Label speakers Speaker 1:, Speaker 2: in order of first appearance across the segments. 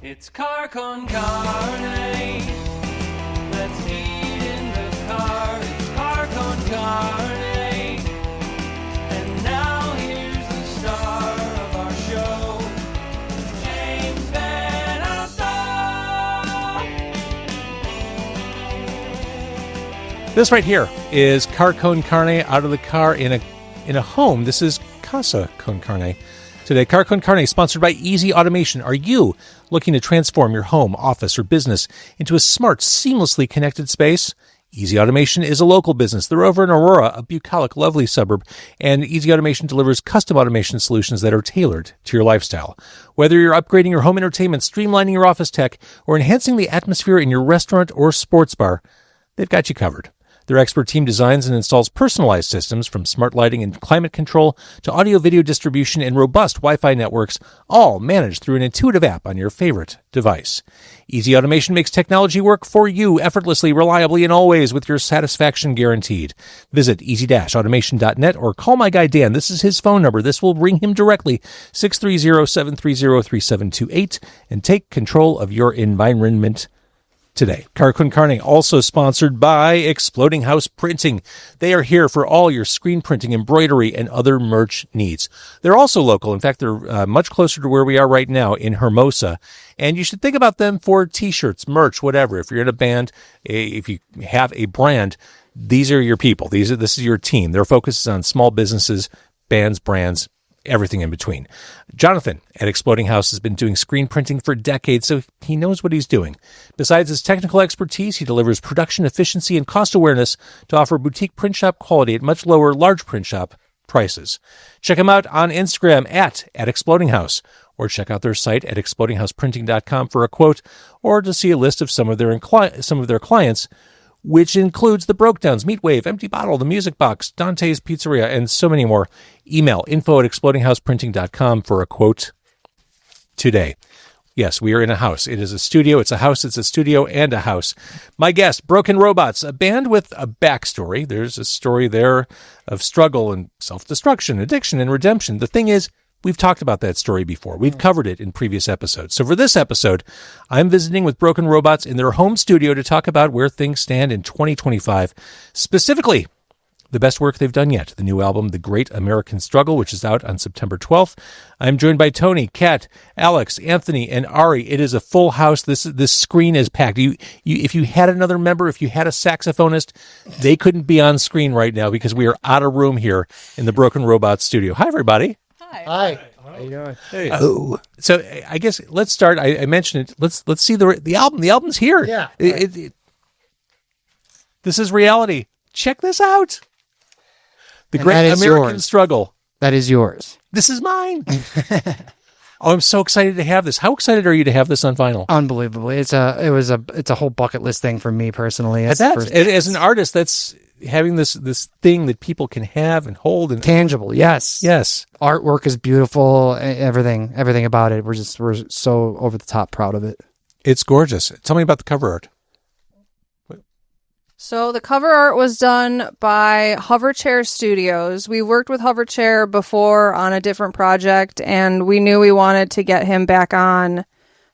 Speaker 1: It's car con carne. Let's eat in the car. It's car con carne. And now here's the star of our show, James Van Alstyne.
Speaker 2: This right here is Car Con Carne out of the car in a home. This is Casa Con Carne. Today, Car Con Carne, sponsored by Easy Automation. Are you looking to transform your home, office, or business into a smart, seamlessly connected space? Easy Automation is a local business. They're over in Aurora, a bucolic, lovely suburb, and Easy Automation delivers custom automation solutions that are tailored to your lifestyle. Whether you're upgrading your home entertainment, streamlining your office tech, or enhancing the atmosphere in your restaurant or sports bar, they've got you covered. Their expert team designs and installs personalized systems from smart lighting and climate control to audio-video distribution and robust Wi-Fi networks, all managed through an intuitive app on your favorite device. Easy Automation makes technology work for you effortlessly, reliably, and always with your satisfaction guaranteed. Visit easy-automation.net or call my guy Dan. This is his phone number. This will ring him directly, 630-730-3728, and take control of your environment today. Car Con Carne, also sponsored by Exploding House Printing. They are here for all your screen printing, embroidery, and other merch needs. They're also local. In fact, they're much closer to where we are right now in Hermosa. And you should think about them for t-shirts, merch, whatever. If you're in a band, if you have a brand, these are your people. This is your team. Their focus is on small businesses, bands, brands, everything in between. Jonathan at Exploding House has been doing screen printing for decades, so he knows what he's doing. Besides his technical expertise, he delivers production efficiency and cost awareness to offer boutique print shop quality at much lower large print shop prices. Check him out on Instagram at Exploding House, or check out their site at explodinghouseprinting.com for a quote, or to see a list of some of their clients, which includes the Brokedowns, Meatwave, Empty Bottle, The Music Box, Dante's Pizzeria, and so many more. Email info@explodinghouseprinting.com for a quote today. Yes, we are in a house. It is a studio. It's a house. It's a studio and a house. My guest, Broken Robots, a band with a backstory. There's a story there of struggle and self-destruction, addiction, and redemption. The thing is, we've talked about that story before. We've covered it in previous episodes. So for this episode, I'm visiting with Broken Robots in their home studio to talk about where things stand in 2025. Specifically, the best work they've done yet, the new album, The Great American Struggle, which is out on September 12th. I'm joined by Tony, Kat, Alex, Anthony, and Ari. It is a full house. This screen is packed. If you had another member, if you had a saxophonist, they couldn't be on screen right now because we are out of room here in the Broken Robots studio. Hi, everybody.
Speaker 3: Hi. How you doing?
Speaker 2: Hey. Oh, so I guess let's start. I mentioned it. Let's see the album. The album's here.
Speaker 3: Yeah.
Speaker 2: This is reality. Check this out. The Great American Struggle.
Speaker 3: That is yours.
Speaker 2: This is mine. Oh, I'm so excited to have this. How excited are you to have this on vinyl?
Speaker 3: Unbelievably. It's a whole bucket list thing for me personally.
Speaker 2: As an artist, that's having this thing that people can have and hold and
Speaker 3: tangible. Yes.
Speaker 2: Artwork
Speaker 3: is beautiful. Everything about it. We're so over the top proud of it.
Speaker 2: It's gorgeous. Tell me about the cover art.
Speaker 4: So the cover art was done by Hoverchair Studios. We worked with Hoverchair before on a different project, and we knew we wanted to get him back on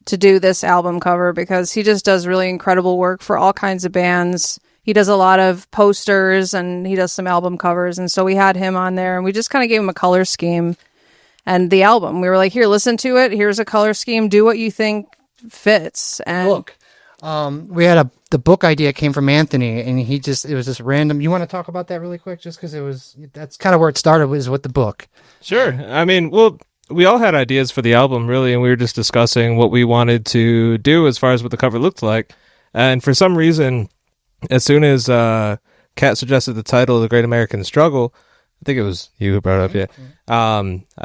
Speaker 4: to do this album cover because he just does really incredible work for all kinds of bands. He does a lot of posters and he does some album covers. And so we had him on there and we just kind of gave him a color scheme and the album. We were like, here, listen to it. Here's a color scheme. Do what you think fits. And
Speaker 3: look, we had the book idea came from Anthony and it was just random. You want to talk about that really quick? Just because that's kind of where it started was with the book.
Speaker 5: Sure. I mean, we all had ideas for the album really, and we were just discussing what we wanted to do as far as what the cover looked like. And for some reason, as soon as Kat suggested the title, The Great American Struggle, I think it was you who brought it up, yeah. I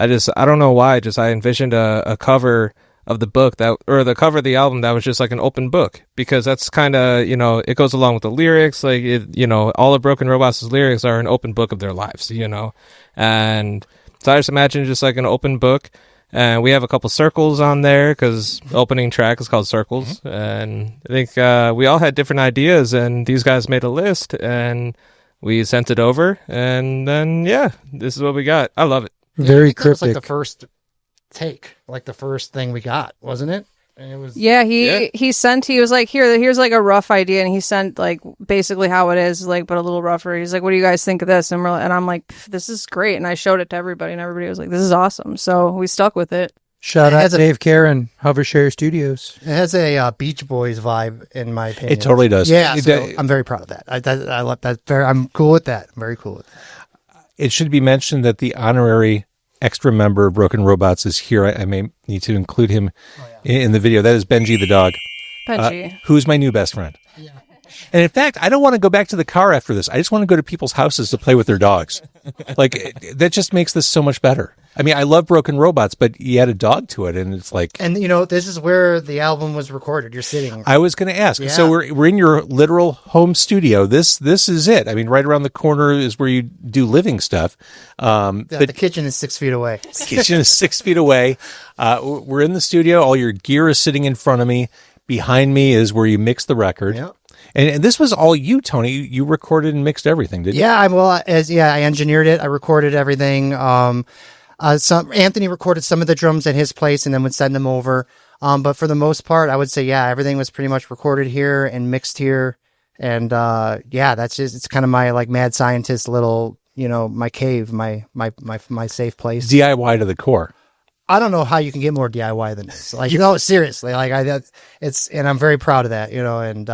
Speaker 5: don't know why, I envisioned a cover of the book the cover of the album that was just like an open book, because that's kind of, it goes along with the lyrics, like, all of Broken Robots' lyrics are an open book of their lives, and so I just imagine just like an open book. And we have a couple circles on there because the opening track is called Circles. Mm-hmm. And I think we all had different ideas, and these guys made a list, and we sent it over. And then, this is what we got. I love it.
Speaker 3: Very cryptic. That was like the first take, like the first thing we got, wasn't it? And it was
Speaker 4: Yeah, he was like, here's like a rough idea, and he sent like basically how it is, like, but a little rougher. He's like, what do you guys think of this? And I'm like, this is great, and I showed it to everybody, and everybody was like, this is awesome. So we stuck with it.
Speaker 6: Shout out Dave Karen, Hovershare Studios.
Speaker 3: It has a Beach Boys vibe, in my opinion.
Speaker 2: It totally does.
Speaker 3: Yeah, so I'm very proud of that. I love that. I'm cool with that. I'm very cool with that.
Speaker 2: It should be mentioned that the honorary extra member of Broken Robots is here. I may need to include him in the video. That is Benji the dog,
Speaker 4: Benji.
Speaker 2: who's my new best friend. Yeah. And in fact, I don't want to go back to the car after this. I just want to go to people's houses to play with their dogs. Like, that just makes this so much better. I mean, I love Broken Robots, but you add a dog to it, and it's like...
Speaker 3: And, this is where the album was recorded. You're sitting...
Speaker 2: I was going to ask.
Speaker 3: Yeah.
Speaker 2: So we're in your literal home studio. This is it. I mean, right around the corner is where you do living stuff. But
Speaker 3: the kitchen is 6 feet away.
Speaker 2: The kitchen is 6 feet away. We're in the studio. All your gear is sitting in front of me. Behind me is where you mix the record.
Speaker 3: Yeah.
Speaker 2: And this was all you, Tony. You recorded and mixed everything, didn't you?
Speaker 3: Yeah, I engineered it. I recorded everything. Anthony recorded some of the drums at his place and then would send them over. But for the most part, I would say, everything was pretty much recorded here and mixed here. And that's just, it's kind of my like mad scientist little, my cave, my safe place.
Speaker 2: DIY to the core.
Speaker 3: I don't know how you can get more DIY than this. Like, seriously, like and I'm very proud of that, and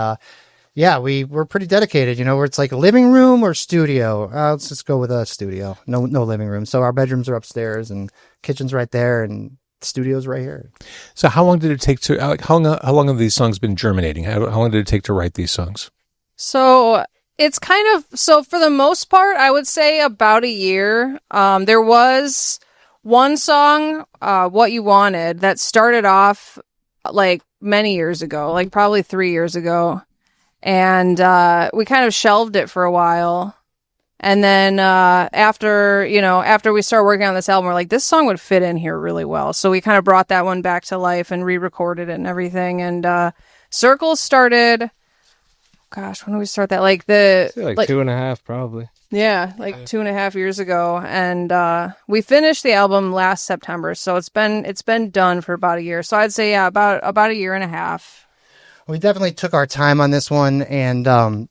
Speaker 3: we're pretty dedicated, where it's like a living room or studio. Let's just go with a studio. No living room. So our bedrooms are upstairs and kitchen's right there and studio's right here.
Speaker 2: So how long did it take to, how long have these songs been germinating? How long did it take to write these songs?
Speaker 4: So it's so for the most part, I would say about a year. There was one song, What You Wanted, that started off like many years ago, like probably 3 years ago. And we kind of shelved it for a while. And then after we started working on this album, we're like, this song would fit in here really well. So we kind of brought that one back to life and re-recorded it and everything. And Circles started, gosh, when did we start that? Like
Speaker 5: 2.5 probably.
Speaker 4: Yeah, like 2.5 years ago. And we finished the album last September. So it's been done for about a year. So I'd say, about a year and a half.
Speaker 3: We definitely took our time on this one, and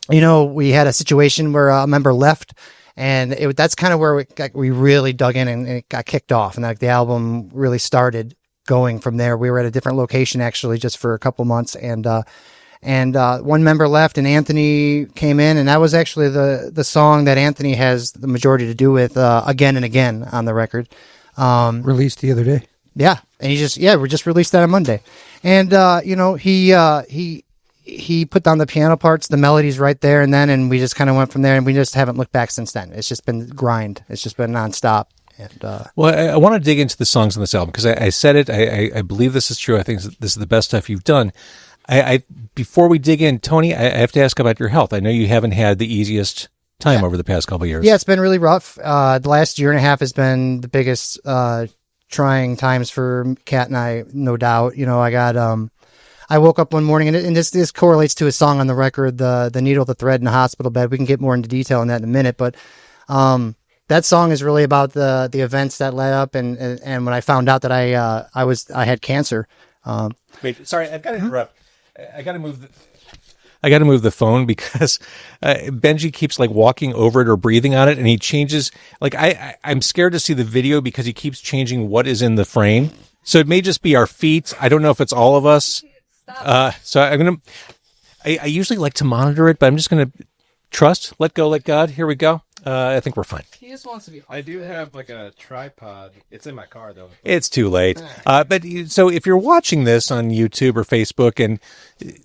Speaker 3: we had a situation where a member left, and that's kind of where we really dug in and it got kicked off, and like the album really started going from there. We were at a different location actually just for a couple months, and one member left, and Anthony came in, and that was actually the song that Anthony has the majority to do with, Again and Again on the record.
Speaker 6: Released the other day.
Speaker 3: Yeah, and we just released that on Monday, and he put down the piano parts, the melodies right there, and we just kind of went from there, and we just haven't looked back since then. It's just been grind. It's just been nonstop. And
Speaker 2: well, I want to dig into the songs on this album because I said it. I believe this is true. I think this is the best stuff you've done. Before we dig in, Tony, I have to ask about your health. I know you haven't had the easiest time over the past couple of years.
Speaker 3: Yeah, it's been really rough. The last year and a half has been the biggest trying times for Kat and I, no doubt. I woke up one morning, and this correlates to a song on the record, the needle, the thread, and the hospital bed. We can get more into detail on that in a minute, but that song is really about the events that led up, and when I found out that I had cancer.
Speaker 2: Wait, sorry, I've got to interrupt. I got to move the phone because Benji keeps like walking over it or breathing on it, and he changes. Like I'm scared to see the video because he keeps changing what is in the frame. So it may just be our feet. I don't know if it's all of us. So I usually like to monitor it, but I'm just gonna trust, let go, let God. Here we go. I think we're fine.
Speaker 4: He just wants to be.
Speaker 5: I do have like a tripod. It's in my car though.
Speaker 2: It's too late. But so if you're watching this on YouTube or Facebook and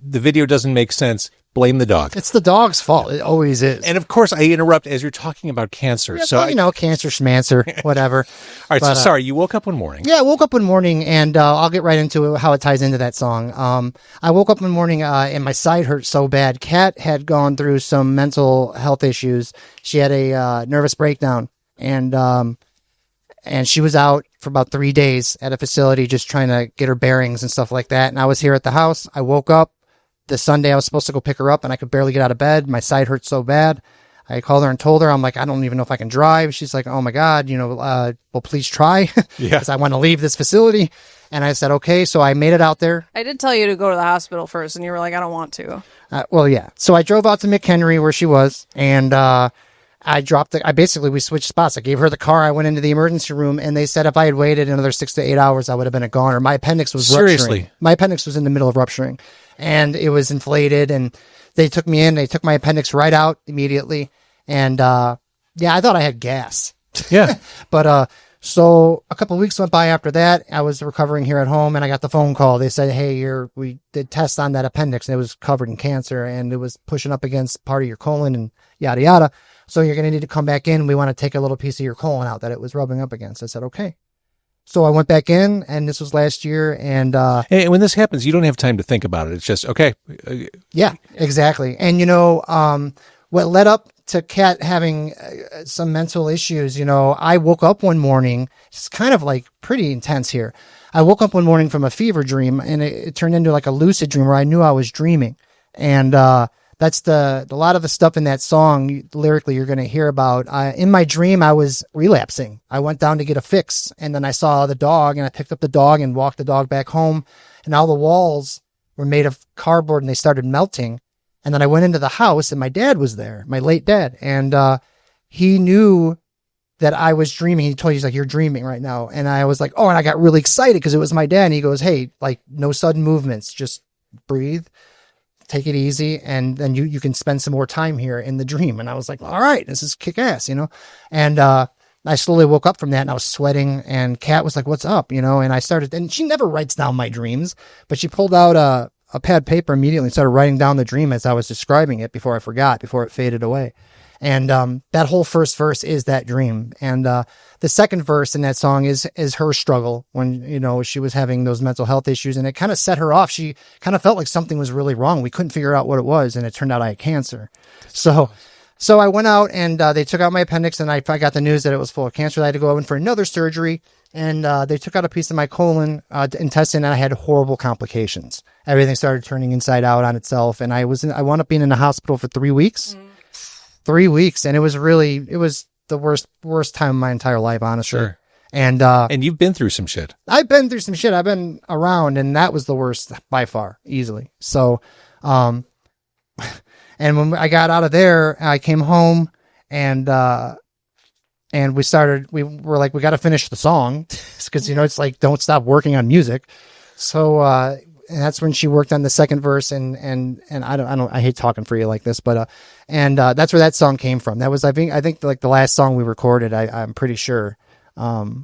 Speaker 2: the video doesn't make sense, blame the dog.
Speaker 3: It's the dog's fault. It always is.
Speaker 2: And of course, I interrupt as you're talking about cancer.
Speaker 3: Yeah, so cancer, schmancer, whatever.
Speaker 2: All right. So sorry, you woke up one morning.
Speaker 3: Yeah, I woke up one morning, and I'll get right into how it ties into that song. I woke up one morning, and my side hurt so bad. Kat had gone through some mental health issues. She had a nervous breakdown, and she was out for about 3 days at a facility just trying to get her bearings and stuff like that. And I was here at the house. I woke up the Sunday I was supposed to go pick her up, and I could barely get out of bed. My side hurt so bad. I called her and told her, I'm like, I don't even know if I can drive. She's like, oh my God, well, please try.
Speaker 2: Yeah.
Speaker 3: Because I want to leave this facility. And I said, okay. So I made it out there.
Speaker 4: I did tell you to go to the hospital first, and you were like, I don't want to.
Speaker 3: Well, yeah. So I drove out to McHenry where she was, and we switched spots. I gave her the car. I went into the emergency room, and they said if I had waited another 6 to 8 hours, I would have been a goner. My appendix was rupturing. My appendix was in the middle of rupturing, and it was inflated, and they took me in. They took my appendix right out immediately, and I thought I had gas.
Speaker 2: Yeah.
Speaker 3: But so a couple of weeks went by after that. I was recovering here at home, and I got the phone call. They said, hey, we did tests on that appendix, and it was covered in cancer, and it was pushing up against part of your colon and yada, yada. So you're going to need to come back in. We want to take a little piece of your colon out that it was rubbing up against. I said, okay. So I went back in, and this was last year. And
Speaker 2: when this happens, you don't have time to think about it. It's just, okay.
Speaker 3: Yeah, exactly. And, what led up to Kat having some mental issues, I woke up one morning. It's kind of like pretty intense here. I woke up one morning from a fever dream, and it turned into like a lucid dream where I knew I was dreaming. And that's a lot of the stuff in that song lyrically you're going to hear about. In my dream, I was relapsing. I went down to get a fix, and then I saw the dog, and I picked up the dog and walked the dog back home, and all the walls were made of cardboard, and they started melting. And then I went into the house, and my dad was there, my late dad, and he knew that I was dreaming. He told me, he's like, you're dreaming right now. And I was like, oh, and I got really excited because it was my dad. And he goes, hey, like, no sudden movements, just breathe. Take it easy, and then you can spend some more time here in the dream. And I was like, all right, this is kick ass, And I slowly woke up from that, and I was sweating, and Kat was like, what's up, and I started, and she never writes down my dreams, but she pulled out a pad paper immediately and started writing down the dream as I was describing it before it faded away. And that whole first verse is that dream. And the second verse in that song is her struggle when, she was having those mental health issues, and it kind of set her off. She kind of felt like something was really wrong. We couldn't figure out what it was, and it turned out I had cancer. So I went out, and they took out my appendix, and I got the news that it was full of cancer. I had to go in for another surgery, and they took out a piece of my colon intestine, and I had horrible complications. Everything started turning inside out on itself, and I wound up being in the hospital for 3 weeks. 3 weeks, and it was the worst time of my entire life, honestly.
Speaker 2: Sure.
Speaker 3: And
Speaker 2: you've been through some shit.
Speaker 3: I've been through some shit. I've been around, and that was the worst by far, easily. So, and when I got out of there, I came home, and we were like, we got to finish the song because, it's like, don't stop working on music. So, and that's when she worked on the second verse, and I hate talking for you like this, but that's where that song came from. That was, I think like the last song we recorded, I'm pretty sure. But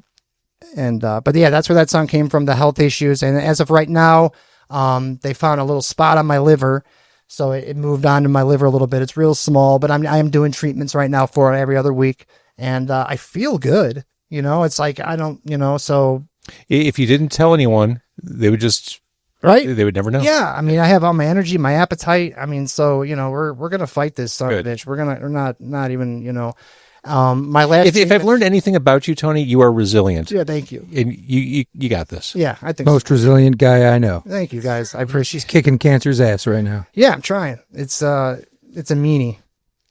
Speaker 3: yeah, that's where that song came from, the health issues. And as of right now, they found a little spot on my liver, so it moved on to my liver a little bit. It's real small, but I am doing treatments right now for it every other week, and I feel good. It's like so
Speaker 2: If you didn't tell anyone, they would just.
Speaker 3: Right?
Speaker 2: They would never know.
Speaker 3: Yeah. I mean, I have all my energy, my appetite. I mean, so, we're going to fight this son of a bitch. We're not even, my last.
Speaker 2: If I've learned anything about you, Tony, you are resilient.
Speaker 3: Yeah. Thank you.
Speaker 2: And you got this.
Speaker 3: Yeah. I think
Speaker 6: Most resilient guy I know.
Speaker 3: Thank you, guys. I appreciate
Speaker 6: He's kicking cancer's ass right now.
Speaker 3: Yeah. I'm trying. It's a meanie.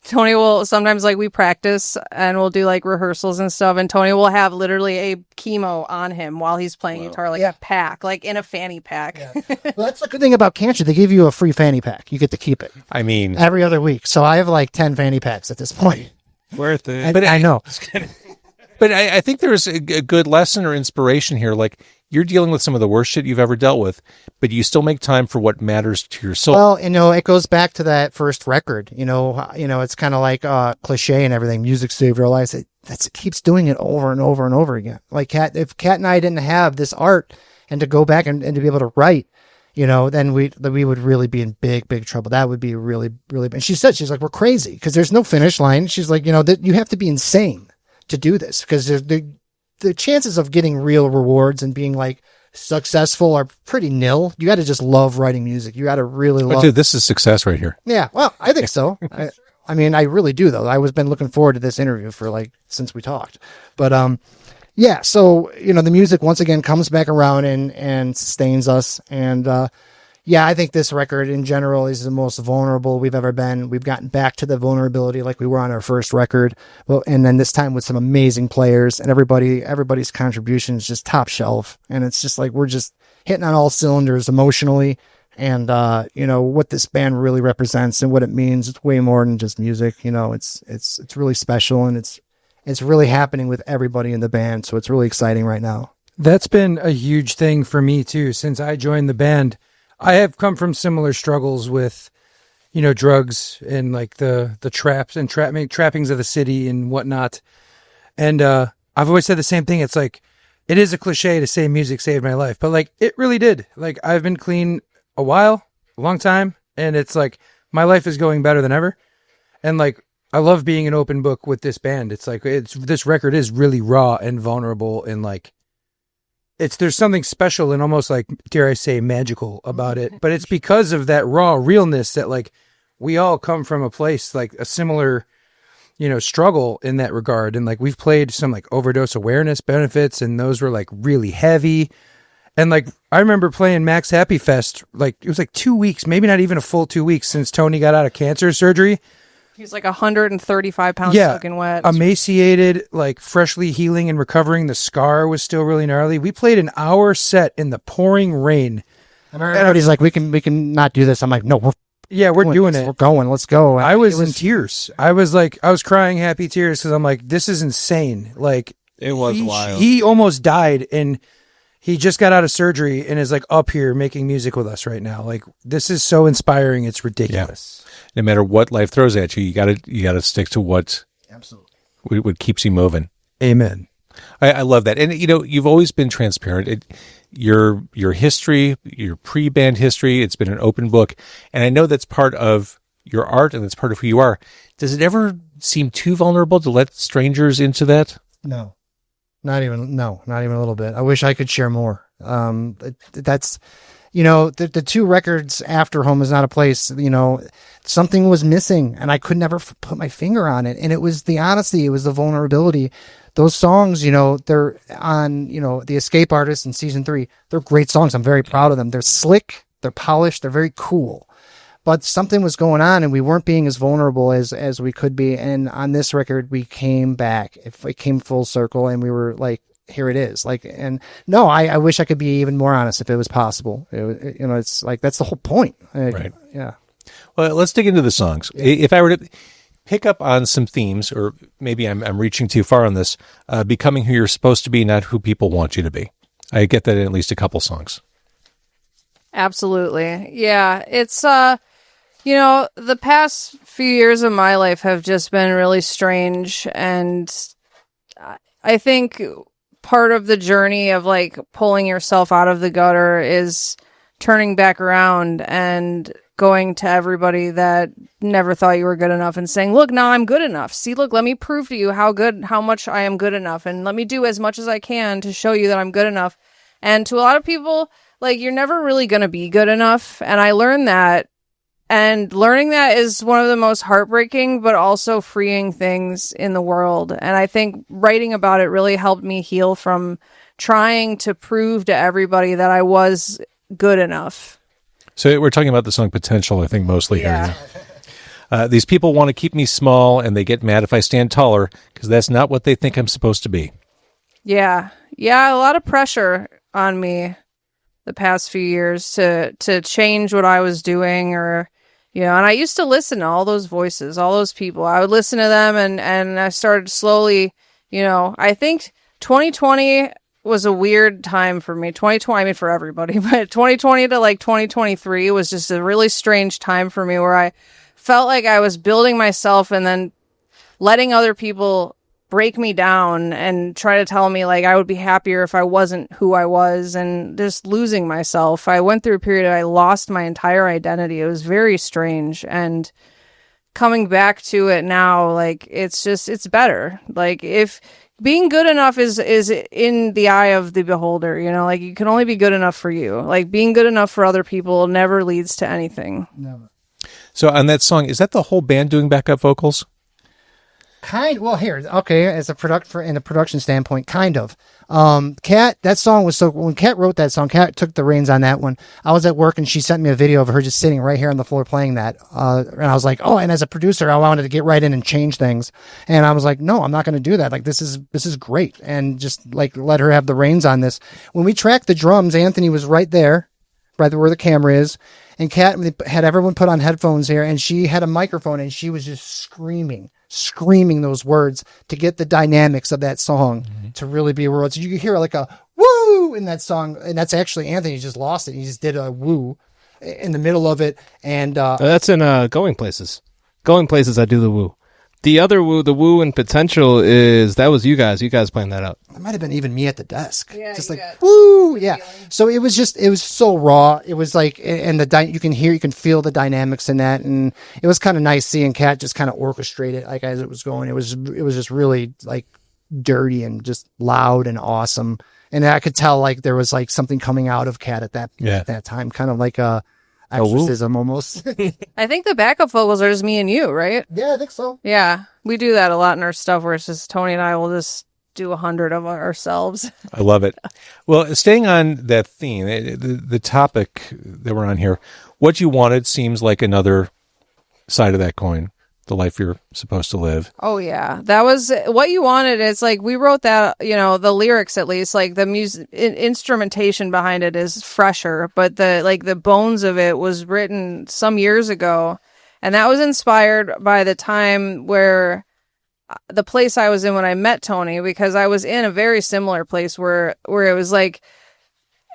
Speaker 4: Tony will sometimes, like, we practice and we'll do like rehearsals and stuff, and Tony will have literally a chemo on him while he's playing guitar, like a pack, like in a fanny pack.
Speaker 3: Yeah. Well, that's the good thing about cancer. They give you a free fanny pack. You get to keep it.
Speaker 2: I mean,
Speaker 3: every other week. So I have like 10 fanny packs at this point.
Speaker 5: Worth it.
Speaker 3: But I know.
Speaker 2: But I think there's a good lesson or inspiration here. Like, you're dealing with some of the worst shit you've ever dealt with, but you still make time for what matters to your soul.
Speaker 3: Well, it goes back to that first record. It's kind of like cliche and everything. Music saved your life. It keeps doing it over and over and over again. Like if Kat and I didn't have this art and to go back and to be able to write, then we would really be in big, big trouble. That would be really, really bad. And she's like, we're crazy because there's no finish line. She's like, that you have to be insane to do this because the chances of getting real rewards and being like successful are pretty nil. You got to just love writing music. You got to really love.
Speaker 2: Dude, this is success right here.
Speaker 3: Yeah, well, I think so. I mean, I really do though. I was been looking forward to this interview for since we talked. But yeah. So the music once again comes back around and sustains us. And yeah, I think this record in general is the most vulnerable we've ever been. We've gotten back to the vulnerability like we were on our first record. Well, and then this time with some amazing players, and everybody's contribution is just top shelf. And it's just like, we're just hitting on all cylinders emotionally. And, what this band really represents and what it means, it's way more than just music. It's really special, and it's really happening with everybody in the band. So it's really exciting right now.
Speaker 6: That's been a huge thing for me too. Since I joined the band, I have come from similar struggles with, drugs and like the traps and trappings of the city and whatnot. And I've always said the same thing. It's like, it is a cliche to say music saved my life, but like it really did. Like, I've been clean a long time, and it's like my life is going better than ever. And like, I love being an open book with this band. It's like, this record is really raw and vulnerable, and like, there's something special and almost like, dare I say, magical about it. But it's because of that raw realness that like, we all come from a place like a similar, struggle in that regard. And like, we've played some like overdose awareness benefits, and those were like really heavy. And like, I remember playing Max Happy Fest, like it was like 2 weeks, maybe not even a full 2 weeks since Tony got out of cancer surgery.
Speaker 4: He's like 135 pounds soaking wet.
Speaker 6: Emaciated, like freshly healing and recovering. The scar was still really gnarly. We played an hour set in the pouring rain.
Speaker 3: And everybody's like, we can not do this. I'm like, no,
Speaker 6: we're doing it.
Speaker 3: We're going. Let's go.
Speaker 6: I was in tears. I was crying happy tears because I'm like, this is insane. Like,
Speaker 5: It was wild.
Speaker 6: He almost died, and he just got out of surgery and is like up here making music with us right now. Like, this is so inspiring. It's ridiculous.
Speaker 2: Yeah. No matter what life throws at you, you gotta stick to what keeps you moving.
Speaker 6: Amen.
Speaker 2: I love that. And you've always been transparent. Your history, your pre-band history, it's been an open book. And I know that's part of your art, and that's part of who you are. Does it ever seem too vulnerable to let strangers into that?
Speaker 3: No, not even a little bit. I wish I could share more. That's, the two records after Home Is Not a Place, something was missing, and I could never put my finger on it. And it was the honesty. It was the vulnerability. Those songs, they're on, the Escape Artist in season 3. They're great songs. I'm very proud of them. They're slick. They're polished. They're very cool. But something was going on, and we weren't being as vulnerable as we could be. And on this record, we came back. It came full circle, and we were like, here it is. Like, and no, I wish I could be even more honest if it was possible. It's like, that's the whole point.
Speaker 2: Right.
Speaker 3: Yeah.
Speaker 2: Well, let's dig into the songs. Yeah. If I were to pick up on some themes, or maybe I'm reaching too far on this, becoming who you're supposed to be, not who people want you to be. I get that in at least a couple songs.
Speaker 4: Absolutely. Yeah. It's, the past few years of my life have just been really strange. And I think part of the journey of like pulling yourself out of the gutter is turning back around and going to everybody that never thought you were good enough and saying, look, now I'm good enough. See, look, let me prove to you how much I am good enough. And let me do as much as I can to show you that I'm good enough. And to a lot of people, like, you're never really going to be good enough. And I learned that. And learning that is one of the most heartbreaking, but also freeing things in the world. And I think writing about it really helped me heal from trying to prove to everybody that I was good enough.
Speaker 2: So we're talking about the song Potential, I think, mostly here. These people want to keep me small, and they get mad if I stand taller, because that's not what they think I'm supposed to be.
Speaker 4: Yeah. Yeah, a lot of pressure on me the past few years to change what I was doing, or and I used to listen to all those voices, all those people. I would listen to them, and I started slowly, I think 2020 was a weird time for me. 2020, I mean, for everybody, but 2020 to like 2023 was just a really strange time for me, where I felt like I was building myself and then letting other people break me down and try to tell me like I would be happier if I wasn't who I was, and just losing myself. I went through a period I lost my entire identity. It was very strange, and coming back to it now, like, it's better. Like, if being good enough is in the eye of the beholder, like, you can only be good enough for you. Like, being good enough for other people never leads to anything.
Speaker 3: Never.
Speaker 2: So on that song, is that the whole band doing backup vocals?
Speaker 3: As a in a production standpoint, kind of. Kat, that song was when Kat wrote that song, Kat took the reins on that one. I was at work and she sent me a video of her just sitting right here on the floor playing that. And I was like, oh, and as a producer, I wanted to get right in and change things. And I was like, no, I'm not going to do that. Like, this is great. And just like, let her have the reins on this. When we tracked the drums, Anthony was right there, right where the camera is. And Kat had everyone put on headphones here, and she had a microphone, and she was just screaming those words to get the dynamics of that song to really be a word. So you could hear like a woo in that song, and that's actually Anthony just lost it. He just did a woo in the middle of it, and
Speaker 5: that's in Going Places. Going Places, I do the woo. The other woo, the woo in Potential that was you guys playing that out.
Speaker 3: It might have been even me at the desk.
Speaker 4: Yeah,
Speaker 3: just like, woo! Yeah. So it was so raw. It was like, and you can feel the dynamics in that. And it was kind of nice seeing Kat just kind of orchestrate it, like, as it was going. It was just really like dirty and just loud and awesome. And I could tell like there was like something coming out of Kat at that time, kind of like a exorcism almost.
Speaker 4: I think the backup vocals are just me and you, right?
Speaker 3: Yeah, I think so.
Speaker 4: Yeah, we do that a lot in our stuff where it's just Tony and I will just do 100 of ourselves.
Speaker 2: I love it. Well, staying on that theme, the topic that we're on here, what you wanted seems like another side of that coin, the life you're supposed to live.
Speaker 4: Oh yeah, that was what you wanted. It's like we wrote that, the lyrics, at least, like the music instrumentation behind it is fresher, but the bones of it was written some years ago, and that was inspired by the time where the place I was in when I met Tony, because I was in a very similar place where it was like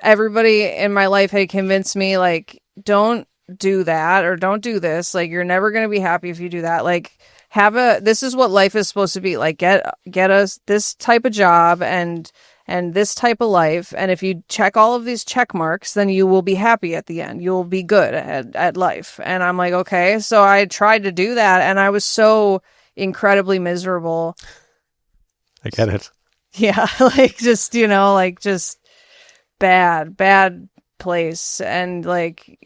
Speaker 4: everybody in my life had convinced me, like, don't do that or don't do this, like, you're never going to be happy if you do that, like, this is what life is supposed to be like, get us this type of job and this type of life, and if you check all of these check marks, then you will be happy at the end, you'll be good at life. And I'm like, okay. So I tried to do that, and I was so incredibly miserable.
Speaker 2: I get it.
Speaker 4: Yeah, like, just just bad place. And like,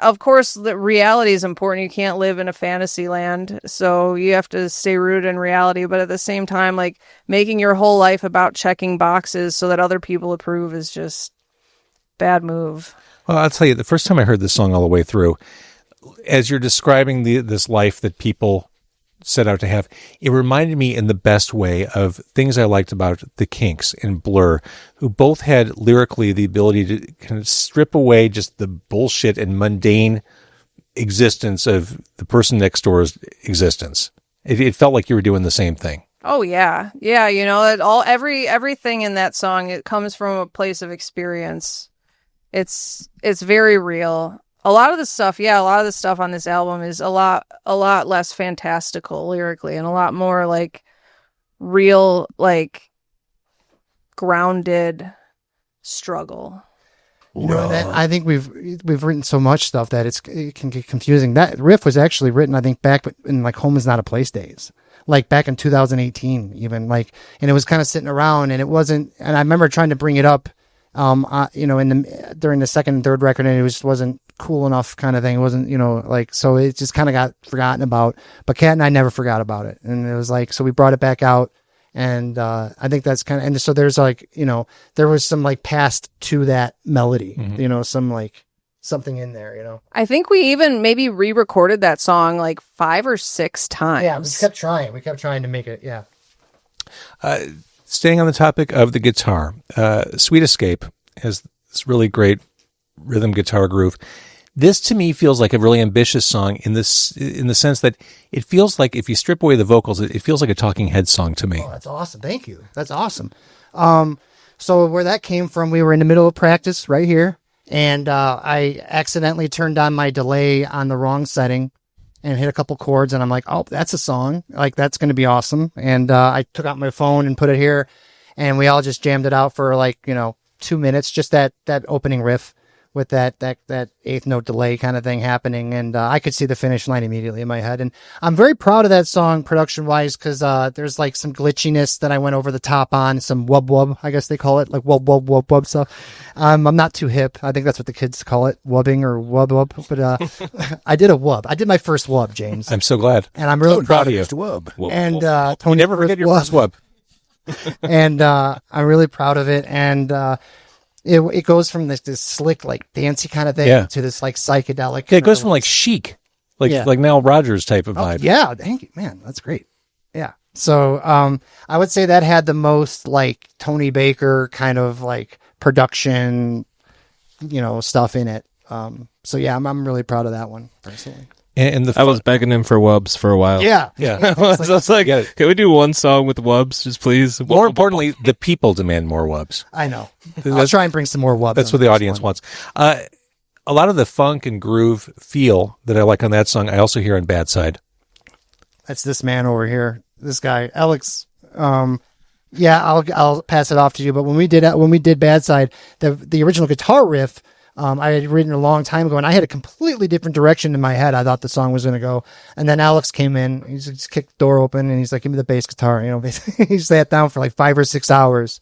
Speaker 4: of course the reality is important. You can't live in a fantasy land, so you have to stay rooted in reality, but at the same time, like, making your whole life about checking boxes so that other people approve is just bad move.
Speaker 2: Well, I'll tell you, the first time I heard this song all the way through, as you're describing this life that people set out to have, it reminded me in the best way of things I liked about the Kinks and Blur, who both had lyrically the ability to kind of strip away just the bullshit and mundane existence of the person next door's existence. It felt like you were doing the same thing.
Speaker 4: Oh yeah. Everything in that song, it comes from a place of experience. It's very real. A lot of the stuff on this album is a lot less fantastical lyrically, and a lot more like real, like, grounded struggle.
Speaker 3: I think we've written so much stuff that it can get confusing. That riff was actually written, I think, back in like Home Is Not a Place days, like back in 2018 even, like, and it was kind of sitting around, and it wasn't, and I remember trying to bring it up during the second and third record, and it just wasn't cool enough, kind of thing. It wasn't, like, so it just kind of got forgotten about, but Kat and I never forgot about it. And it was like, so we brought it back out, and I think that's kind of, and so there's like, there was some like past to that melody, some like something in there,
Speaker 4: I think we even maybe re-recorded that song like 5 or 6 times.
Speaker 3: Yeah, we kept trying to make it. Yeah.
Speaker 2: Staying on the topic of the guitar, Sweet Escape has this really great rhythm guitar groove. This to me feels like a really ambitious song in the sense that it feels like, if you strip away the vocals, it feels like a Talking Heads song to me.
Speaker 3: Oh, that's awesome. Thank you. That's awesome. So where that came from, we were in the middle of practice right here, and I accidentally turned on my delay on the wrong setting and hit a couple chords, and I'm like, oh, that's a song. Like, that's going to be awesome. And I took out my phone and put it here, and we all just jammed it out for like, 2 minutes, just that opening riff with that eighth note delay kind of thing happening. And I could see the finish line immediately in my head. And I'm very proud of that song production wise, because there's like some glitchiness that I went over the top on, some wub wub, I guess they call it, like wub wub wub wub stuff. I'm not too hip. I think that's what the kids call it, wubbing or wub wub. But I did a wub. I did my first wub, James.
Speaker 2: I'm so glad.
Speaker 3: And I'm really proud of you.
Speaker 6: Wub.
Speaker 3: And
Speaker 2: Tony, never forget your first wub.
Speaker 3: And I'm really proud of it. And it goes from this slick, like dancey kind of thing to this like psychedelic.
Speaker 2: Yeah, it goes from like chic, like Nile Rodgers type of vibe.
Speaker 3: Yeah, thank you, man. That's great. Yeah. So I would say that had the most like Tony Baker kind of like production, stuff in it. So yeah, I'm really proud of that one personally.
Speaker 2: And
Speaker 5: I was begging him for wubs for a while.
Speaker 3: Yeah.
Speaker 5: I was like, can we do one song with wubs, just please?
Speaker 2: More importantly, the people demand more wubs.
Speaker 3: I know. I'll try and bring some more wubs.
Speaker 2: That's what the audience wants. A lot of the funk and groove feel that I like on that song, I also hear on Bad Side.
Speaker 3: That's this man over here. This guy, Elix. I'll pass it off to you. But when we did Bad Side, the original guitar riff, I had written a long time ago, and I had a completely different direction in my head. I thought the song was going to go, and then Alex came in. He just kicked the door open, and he's like, "Give me the bass guitar." Basically, he sat down for like 5 or 6 hours,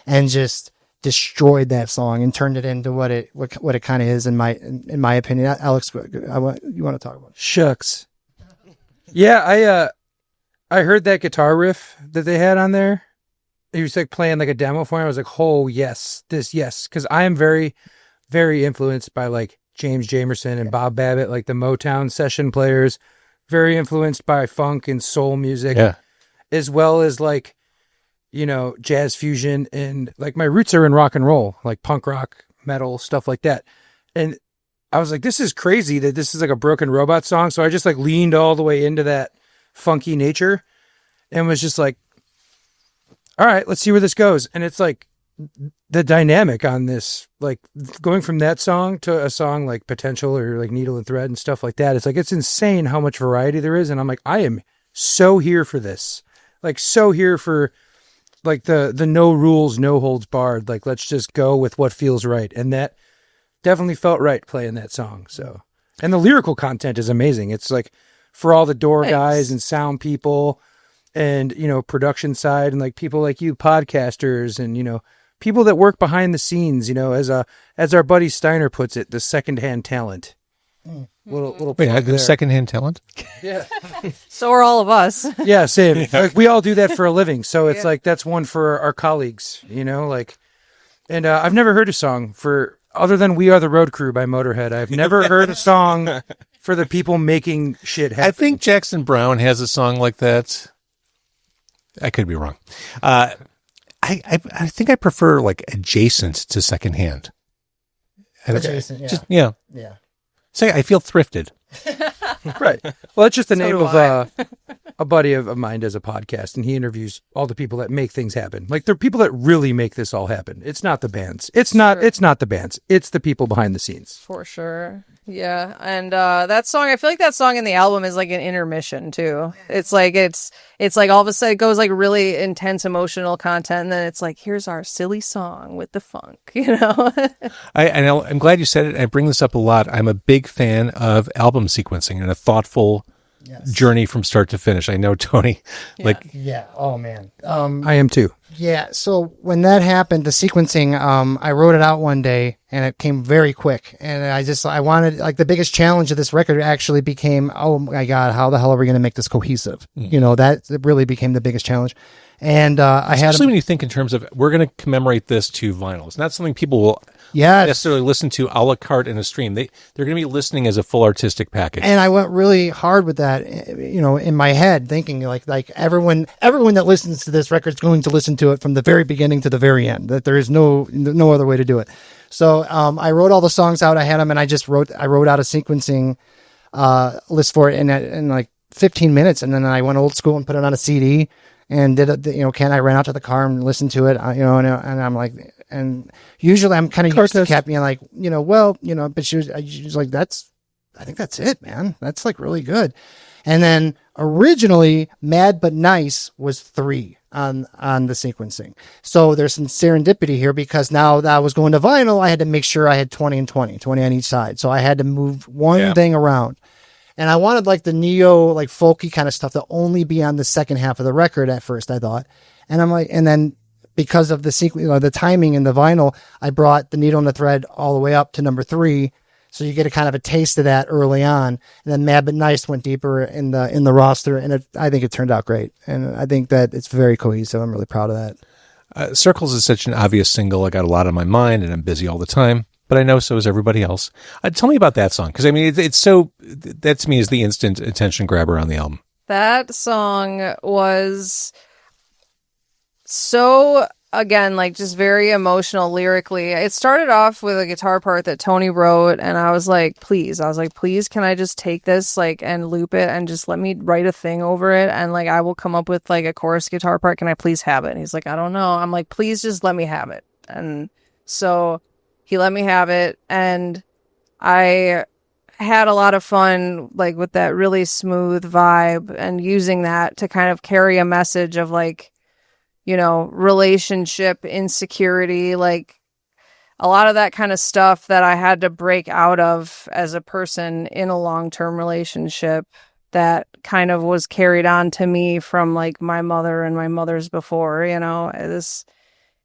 Speaker 3: and just destroyed that song and turned it into what it kind of is in my opinion. Alex, you want to talk about it?
Speaker 6: Shucks. Yeah, I heard that guitar riff that they had on there. He was like playing like a demo for me. I was like, "Oh yes, yes," because I am very, very influenced by like James Jamerson and Bob Babbitt, like the Motown session players, very influenced by funk and soul music, as well as like, jazz fusion, and like my roots are in rock and roll, like punk rock, metal, stuff like that. And I was like, this is crazy that this is like a Broken Robot song. So I just like leaned all the way into that funky nature and was just like, all right, let's see where this goes. And it's like, the dynamic on this, like going from that song to a song like Potential or like Needle and Thread and stuff like that, it's like, it's insane how much variety there is. And I'm like, I am so here for this, like so here for like the no rules, no holds barred, like let's just go with what feels right. And that definitely felt right playing that song. So, and the lyrical content is amazing. It's like for all the door guys and sound people and production side and like people like you podcasters and people that work behind the scenes, as our buddy Steiner puts it, the secondhand talent. Little
Speaker 2: Wait, I have secondhand talent?
Speaker 6: Yeah.
Speaker 4: So are all of us.
Speaker 6: Yeah, same. Like, we all do that for a living. So it's like, that's one for our colleagues, and I've never heard a song other than We Are the Road Crew by Motorhead. I've never heard a song for the people making shit happen.
Speaker 2: I think Jackson Browne has a song like that. I could be wrong. I think I prefer like adjacent to secondhand.
Speaker 3: Adjacent,
Speaker 2: yeah. Say I feel thrifted.
Speaker 6: Right. Well, that's just the name
Speaker 4: do
Speaker 6: of a buddy of mine does a podcast, and he interviews all the people that make things happen. Like they're people that really make this all happen. It's not the bands. It's not the bands. It's the people behind the scenes.
Speaker 4: For sure. Yeah. And that song, I feel like that song in the album is like an intermission too. It's like all of a sudden it goes like really intense emotional content, and then it's like, here's our silly song with the funk,
Speaker 2: I'm glad you said it. I bring this up a lot. I'm a big fan of album sequencing and a thoughtful journey from start to finish. I know, Tony.
Speaker 3: Oh man.
Speaker 6: I am too.
Speaker 3: Yeah. So when that happened, the sequencing, I wrote it out one day and it came very quick. And I wanted, like, the biggest challenge of this record actually became, oh my God, how the hell are we going to make this cohesive? That really became the biggest challenge. And
Speaker 2: especially when you think in terms of, we're going to commemorate this to vinyl. It's not something people will necessarily listen to a la carte in a stream. They're going to be listening as a full artistic package.
Speaker 3: And I went really hard with that, in my head, thinking like everyone that listens to this record is going to listen to it from the very beginning to the very end. That there is no other way to do it. So I wrote all the songs out. I had them, and I wrote out a sequencing list for it in like 15 minutes, and then I went old school and put it on a CD. And I ran out to the car and listened to it, and I'm like, and usually I'm kind of used to Kat being like, but she was like, I think that's it, man. That's like really good. And then originally Mad But Nice was 3. on the sequencing. So there's some serendipity here because now that I was going to vinyl, I had to make sure I had 20 and 20 on each side. So I had to move one thing around. And I wanted like the neo, like folky kind of stuff to only be on the second half of the record at first, I thought. And I'm like, and then because of the sequence, the timing in the vinyl, I brought the needle and the thread all the way up to number 3. So you get a kind of a taste of that early on. And then Mad But Nice went deeper in the roster. And I think it turned out great. And I think that it's very cohesive. I'm really proud of that.
Speaker 2: Circles is such an obvious single. I got a lot on my mind and I'm busy all the time, but I know so is everybody else. Tell me about that song. Because I mean, it's so, that to me is the instant attention grabber on the album.
Speaker 4: That song was so, again, like just very emotional lyrically. It started off with a guitar part that Tony wrote, and I was like, please, can I just take this like and loop it and just let me write a thing over it, and like I will come up with like a chorus guitar part. Can I please have it? And he's like, I don't know. I'm like, please just let me have it. And so he let me have it, and I had a lot of fun like with that really smooth vibe and using that to kind of carry a message of like, relationship insecurity, like a lot of that kind of stuff that I had to break out of as a person in a long-term relationship that kind of was carried on to me from like my mother and my mother's before, this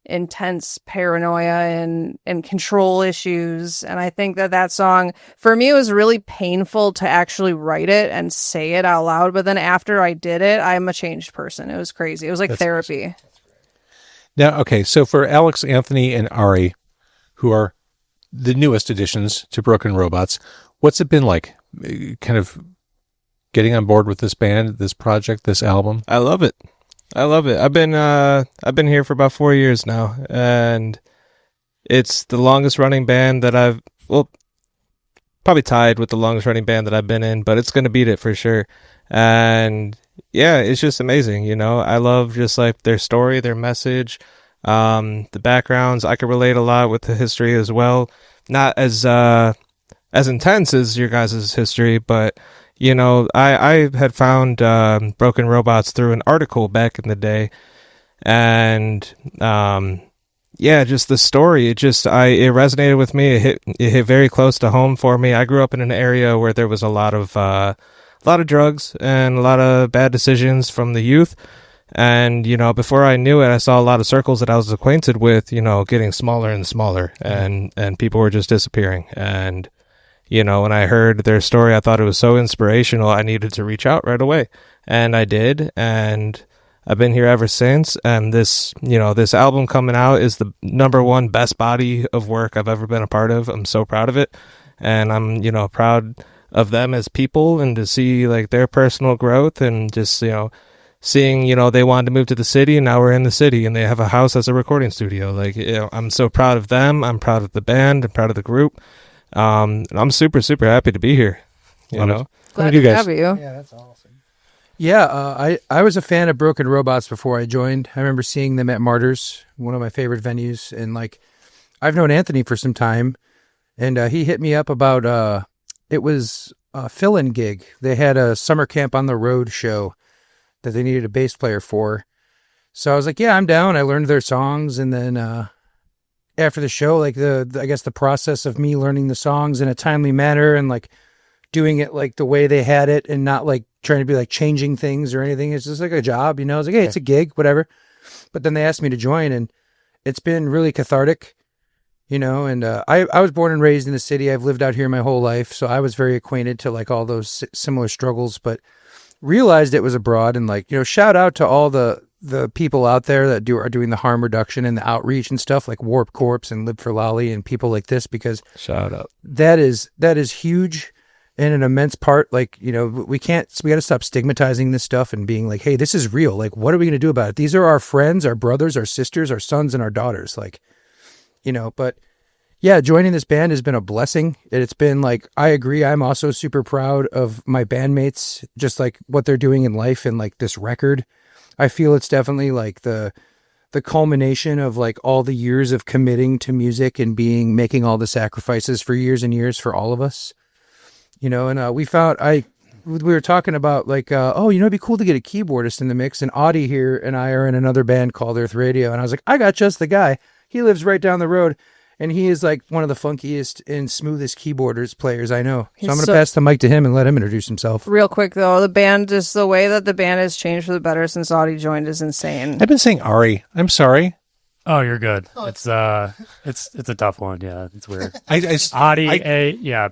Speaker 4: intense paranoia and control issues. And I think that song for me, it was really painful to actually write it and say it out loud. But then after I did it, I'm a changed person. It was crazy. It was like therapy.
Speaker 2: Awesome. Now, okay, so for Alex, Anthony, and Ari, who are the newest additions to Broken Robots, what's it been like kind of getting on board with this band, this project, this album?
Speaker 5: I love it. I've been here for about 4 years now, and it's the longest running band that probably tied with the longest running band that I've been in, but it's going to beat it for sure. And yeah, it's just amazing. I love just like their story, their message, the backgrounds. I can relate a lot with the history as well. Not as intense as your guys' history, but I had found Broken Robots through an article back in the day, and just the story. It resonated with me. It hit very close to home for me. I grew up in an area where there was a lot of drugs and a lot of bad decisions from the youth. And, before I knew it, I saw a lot of circles that I was acquainted with, getting smaller and smaller, and people were just disappearing. And, when I heard their story, I thought it was so inspirational. I needed to reach out right away. And I did. And I've been here ever since. And this album coming out is the #1 best body of work I've ever been a part of. I'm so proud of it. And I'm, proud of them as people, and to see like their personal growth, and just, seeing, they wanted to move to the city, and now we're in the city and they have a house as a recording studio. Like, I'm so proud of them. I'm proud of the band. I'm proud of the group. And I'm super, super happy to be here.
Speaker 4: Glad to have you.
Speaker 3: Yeah, that's awesome.
Speaker 6: Yeah, I was a fan of Broken Robots before I joined. I remember seeing them at Martyrs, one of my favorite venues. And like, I've known Anthony for some time, and he hit me up about, it was a fill-in gig. They had a summer camp on the road show that they needed a bass player for. So I was like, yeah, I'm down. I learned their songs. And then after the show, like I guess the process of me learning the songs in a timely manner and like doing it like the way they had it, and not like trying to be like changing things or anything. It's just like a job, I was like, hey, it's a gig, whatever. But then they asked me to join, and it's been really cathartic. And I was born and raised in the city. I've lived out here my whole life, so I was very acquainted to like all those similar struggles, but realized it was abroad. And like, shout out to all the people out there that are doing the harm reduction and the outreach and stuff, like Warp Corpse and Live for Lolly and people like this, because
Speaker 5: shout out.
Speaker 6: That is huge and an immense part. Like, we got to stop stigmatizing this stuff and being like, hey, this is real. Like, what are we going to do about it? These are our friends, our brothers, our sisters, our sons, and our daughters. Like, but yeah, joining this band has been a blessing. It's been like, I agree. I'm also super proud of my bandmates, just like what they're doing in life and like this record. I feel it's definitely like the culmination of like all the years of committing to music and making all the sacrifices for years and years for all of us, and we we were talking about like, oh, it'd be cool to get a keyboardist in the mix. And Audie here and I are in another band called Earth Radio. And I was like, I got just the guy. He lives right down the road. And he is like one of the funkiest and smoothest players I know. So I'm going to pass the mic to him and let him introduce himself.
Speaker 4: Real quick though, the way that the band has changed for the better since Audie joined is insane.
Speaker 2: I've been saying Ari. I'm sorry.
Speaker 7: Oh, you're good. It's a tough one. Yeah, it's weird.
Speaker 2: I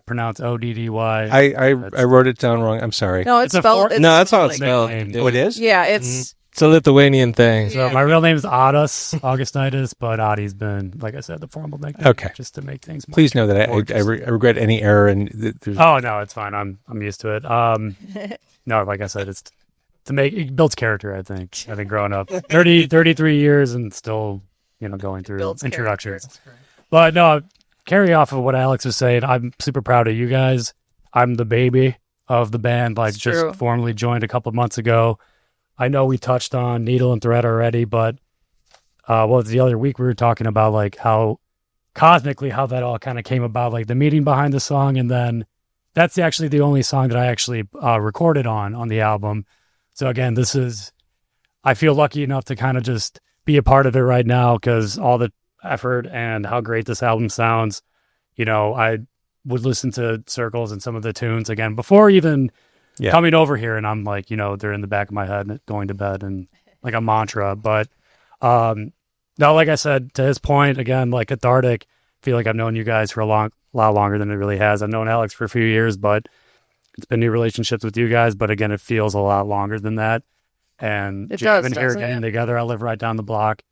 Speaker 7: pronounce Oddy.
Speaker 2: I wrote it down wrong. I'm sorry.
Speaker 4: No, it's spelled.
Speaker 5: No, that's how it's
Speaker 7: like-
Speaker 5: spelled.
Speaker 7: nickname.
Speaker 2: Oh, it is?
Speaker 4: Yeah, it's
Speaker 5: It's a Lithuanian thing.
Speaker 7: So my real name is Augustinitis, but Audie's been, like I said, the formal nickname.
Speaker 2: Okay.
Speaker 7: Just to make things more
Speaker 2: Please know that I
Speaker 7: interesting.
Speaker 2: regret any error. And there's
Speaker 7: Oh no, it's fine. I'm used to it. No, like I said, it builds character. I think growing up 33 years and still, going through
Speaker 4: builds
Speaker 7: introductions. But no, carry off of what Alex was saying. I'm super proud of you guys. I'm the baby of the band. Like
Speaker 4: It's
Speaker 7: just
Speaker 4: true.
Speaker 7: formally joined a couple of months ago. I know we touched on Needle and Thread already, but the other week we were talking about like how cosmically how that all kind of came about, like the meeting behind the song, and then that's actually the only song that I actually recorded on the album. So again, I feel lucky enough to kind of just be a part of it right now because all the effort and how great this album sounds. I would listen to Circles and some of the tunes again before even coming over here, and I'm like, they're in the back of my head going to bed and like a mantra. But no, like I said, to his point, again, like cathartic, I feel like I've known you guys for a lot longer than it really has. I've known Alex for a few years, but it's been new relationships with you guys. But again, it feels a lot longer than that. And
Speaker 4: It
Speaker 7: jamming
Speaker 4: does,
Speaker 7: here,
Speaker 4: doesn't
Speaker 7: getting
Speaker 4: it?
Speaker 7: together. I live right down the block.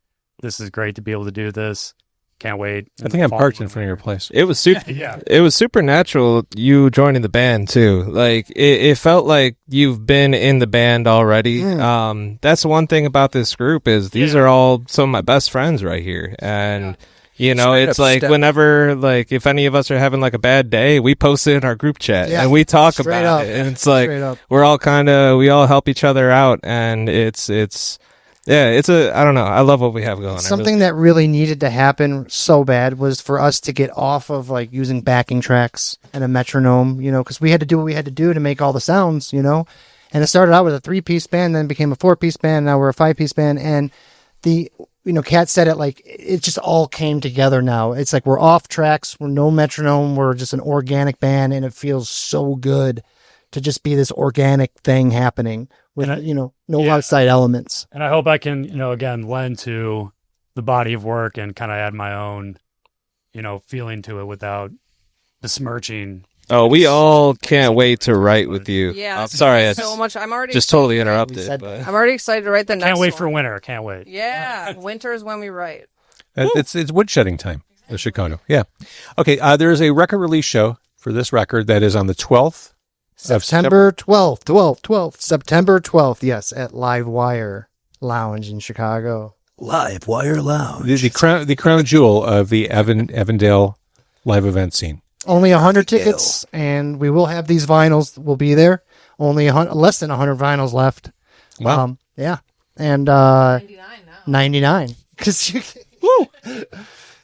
Speaker 7: This is great to be able to do this. Can't wait.
Speaker 2: I think I'm parked in front of your place.
Speaker 5: It was super.
Speaker 7: Yeah.
Speaker 5: It was supernatural. You joining the band too. Like it felt like you've been in the band already. That's one thing about this group is these are all some of my best friends right here, and
Speaker 6: Straight
Speaker 5: it's
Speaker 6: up
Speaker 5: like
Speaker 6: step.
Speaker 5: whenever like if any of us are having like a bad day, we post it in our group chat
Speaker 3: Yeah.
Speaker 5: and we talk
Speaker 3: Straight
Speaker 5: about
Speaker 3: up.
Speaker 5: it, and it's like
Speaker 3: Straight up.
Speaker 5: we're all we all help each other out, and it's I don't know. I love what we have going.
Speaker 3: Something that really needed to happen so bad was for us to get off of like using backing tracks and a metronome, because we had to do what we had to do to make all the sounds, and it started out with a 3-piece band, then became a 4-piece band. Now we're a 5-piece band. And Kat said it like, it just all came together now. It's like, we're off tracks. We're no metronome. We're just an organic band. And it feels so good to just be this organic thing happening with, no outside elements.
Speaker 7: And I hope I can, again, lend to the body of work and kind of add my own, feeling to it without besmirching.
Speaker 5: Oh, we all can't wait to write with you.
Speaker 4: Yeah,
Speaker 5: I'm
Speaker 4: that's
Speaker 5: sorry.
Speaker 4: so much. I'm already
Speaker 5: Just totally
Speaker 3: We
Speaker 5: interrupted.
Speaker 3: said-
Speaker 5: But.
Speaker 4: I'm already excited to write the next.
Speaker 7: Can't wait for
Speaker 4: one.
Speaker 7: winter. Can't wait.
Speaker 4: Yeah, winter is when we write.
Speaker 2: It's woodshedding time in Chicago. Yeah. Okay. There is a record release show for this record that is on the 12th.
Speaker 3: September 12th. September 12th, yes, at Livewire Lounge in Chicago.
Speaker 8: Livewire Lounge.
Speaker 2: The crown jewel of the Avondale live event scene.
Speaker 3: Only 100 tickets, and we will have these vinyls. We'll be there. Only less than 100 vinyls left.
Speaker 2: Wow.
Speaker 3: Yeah. And
Speaker 4: 99 now.
Speaker 3: 99. Woo!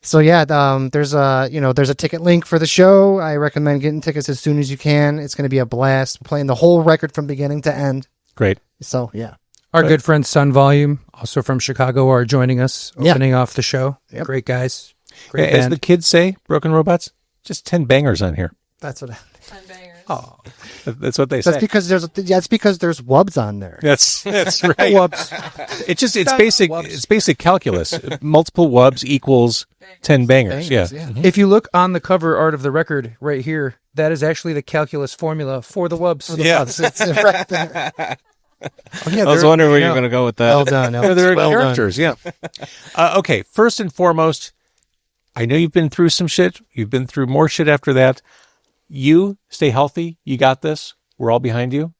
Speaker 3: So yeah, there's a ticket link for the show. I recommend getting tickets as soon as you can. It's going to be a blast. We're playing the whole record from beginning to end.
Speaker 2: Great.
Speaker 3: So yeah.
Speaker 6: Our good friend Sun Volume, also from Chicago, are joining us,
Speaker 3: Yeah.
Speaker 6: opening off the show.
Speaker 3: Yep.
Speaker 6: Great guys. Great
Speaker 2: As
Speaker 6: band.
Speaker 2: the kids say, Broken Robots, just 10 bangers on here.
Speaker 3: That's what.
Speaker 2: Oh, that's what they say.
Speaker 3: That's because there's wubs on there.
Speaker 2: That's right. It's basic calculus. Multiple wubs equals 10 bangers. Yeah.
Speaker 6: If you look on the cover art of the record right here, that is actually the calculus formula for the wubs.
Speaker 2: Yeah.
Speaker 3: It's right there. Oh, yeah,
Speaker 5: I was
Speaker 3: they're-
Speaker 5: wondering where you were going to go with that.
Speaker 3: Well done.
Speaker 2: Yeah, they're
Speaker 3: Well done.
Speaker 2: characters. Yeah. Okay. First and foremost, I know you've been through some shit. You've been through more shit after that. You stay healthy. You got this. We're all behind you.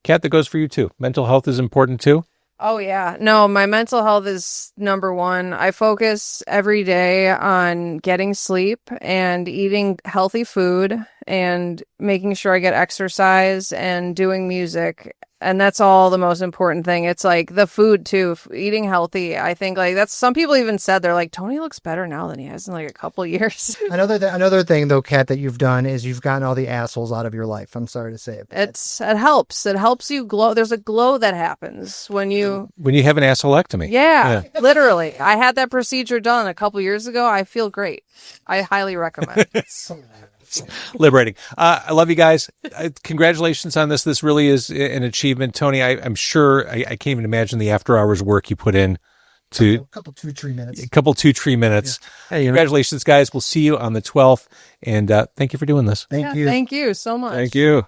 Speaker 2: Kat, that goes for you too. Mental health is important too.
Speaker 4: Oh yeah. No, my mental health is number one. I focus every day on getting sleep and eating healthy food and making sure I get exercise and doing music And that's all the most important thing. It's like the food too, eating healthy. I think like that's some people even said they're like, Tony looks better now than he has in like a couple years.
Speaker 3: Another thing though, Kat, that you've done is you've gotten all the assholes out of your life. I'm sorry to say it.
Speaker 4: It helps. It helps you glow. There's a glow that happens when you
Speaker 2: have an assholectomy.
Speaker 4: Yeah, literally. I had that procedure done a couple years ago. I feel great. I highly recommend.
Speaker 2: Liberating. I love you guys. Congratulations on this. This really is an achievement. Tony, I'm sure I can't even imagine the after hours work you put in to
Speaker 3: a couple 2-3 minutes.
Speaker 2: A couple 2-3 minutes. Yeah. Hey, congratulations, guys. We'll see you on the 12th. And thank you for doing this.
Speaker 3: Thank you.
Speaker 4: Thank you so much.
Speaker 5: Thank you.